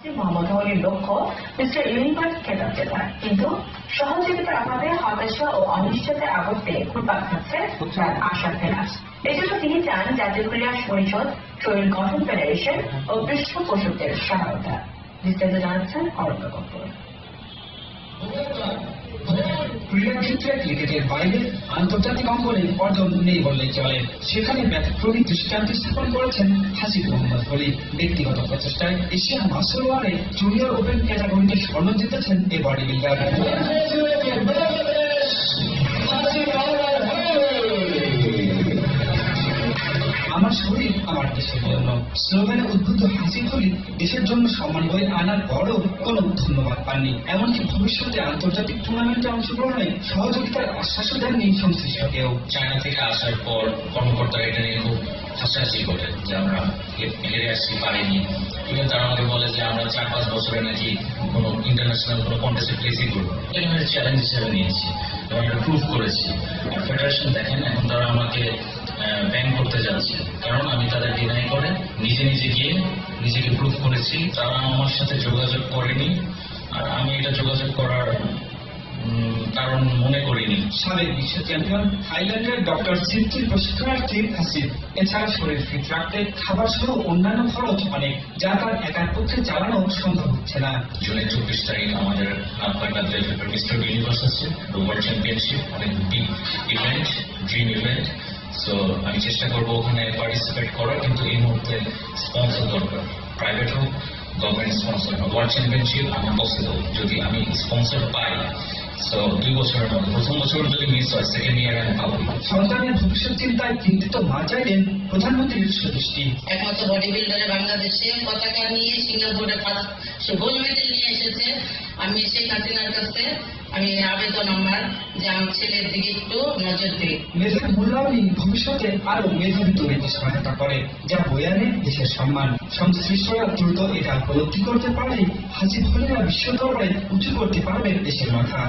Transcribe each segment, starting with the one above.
মোহাম্মদ হলির লক্ষ্য mister universe খেতাব জেতা, কিন্তু সহযোগিতার অভাবে হতাশা ও অনিশ্চয়তার আবর্তে ঘুরপাক খাচ্ছে তার আশা ফেরা। এজন্য তিনি চান জাতীয় ক্রীড়া পরিষদ, শরীর গঠন ফেডারেশন ও পৃষ্ঠপোষকদের সহায়তা। বিস্তারিত জানাচ্ছেন অরণ্য কপুর। ক্রীড়াক্ষেত্রে ক্রিকেটের বাইরে আন্তর্জাতিক অঙ্গনে অর্জন নেই বললেই চলে। সেখানে ব্যতিক্রমী দৃষ্টান্ত স্থাপন করেছেন হাসিব মোহাম্মদ হলি। ব্যক্তিগত প্রচেষ্টায় এশিয়ান মাস্টার ওয়ানে জুনিয়র ওপেন ক্যাটাগরিতে স্বর্ণ জিতেছেন এই বডি বিল্ডার। আমার শরীর আমার দেশের জন্য স্লোগানে উদ্বুদ্ধ হাসিব হলি দেশের জন্য সম্মান বয়ে আনার পরও কোনো ধন্যবাদ পাননি। এমনকি ভবিষ্যতে আন্তর্জাতিক টুর্নামেন্টে অংশগ্রহণে সহযোগিতার আশ্বাসও দেননি সংশ্লিষ্ট কেউ। চায়না থেকে আসার পর কর্মকর্তারা এটা নিয়ে খুব হাসাহাসি করে যে আমরা হেরে আসছি, পারিনি। ইভেন তারা আমাকে বলে যে আমরা 4-5 বছরে নাকি কোনো ইন্টারন্যাশনাল কোনো কন্টেস্টে প্লেসই করবো। এটা আমি চ্যালেঞ্জ হিসেবে নিয়েছি এবং এটা প্রুভ করেছি। আর ফেডারেশন দেখেন এখন তারা আমাকে ব্যান করতে যাচ্ছে, কারণ আমি তাদের ডিনাই করে নিজে গিয়ে নিজেকে প্রুভ করেছি। তারা আমার সাথে যোগাযোগ করেনি, আর আমি এটা যোগাযোগ করার কারণ মনে করিনি। সাবেক বিশ্ব চ্যাম্পিয়ন থাইল্যান্ডের ডক্টর সিদ্ধির প্রশিক্ষণার্থী হাসিব এছাড়া শরীর ফিট রাখতে খাবার সহ অন্যান্য খরচ অনেক, যা তার একার পক্ষে চালানো সম্ভব হচ্ছে না। জুলাই 24 তারিখ আমাদের মিস্টার ইউনিভার্স আছে, ওয়ার্ল্ড চ্যাম্পিয়নশিপ, অনেক big event, dream event. So আমি চেষ্টা করবো ওখানে পার্টিসিপেট করার, কিন্তু এই মুহূর্তে স্পন্সর দরকার, প্রাইভেট হোক গভর্নমেন্ট স্পন্সর হোক। ওয়ার্ল্ড চ্যাম্পিয়নশিপ আমার পসিবল যদি আমি স্পন্সর পাই। তো 2 বছরের মধ্যে প্রথম বছর যদি মিস হয়, সেকেন্ড ইয়ার আমি পাবো। সন্তানের ভবিষ্যৎ চিন্তায় চিন্তিত মা চাইলেন প্রধানমন্ত্রীর সুদৃষ্টি। একমাত্র বডি বিল্ডারে বাংলাদেশে পতাকা নিয়ে সিঙ্গাপুরে সে গোল্ড মেডেল নিয়ে এসেছে। আমি শেখ হাসিনার কাছে আমি আবেদন আমার যে আমার ছেলের দিকে একটু নজর দিই। মেধার মূল্যায়নই ভবিষ্যতে আরো মেধাবী তৈরিতে সহায়তা করে, যা বয়ে আনে দেশের সম্মান। সংশ্লিষ্টরা দ্রুত এটা উপলব্ধি করতে পারলে হাসিব হলিরা বিশ্ব দরবারে উঁচু করতে পারবেন দেশের মাথা।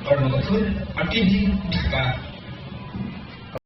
অরণ্য কপুর, আর টিভি, ঢাকা।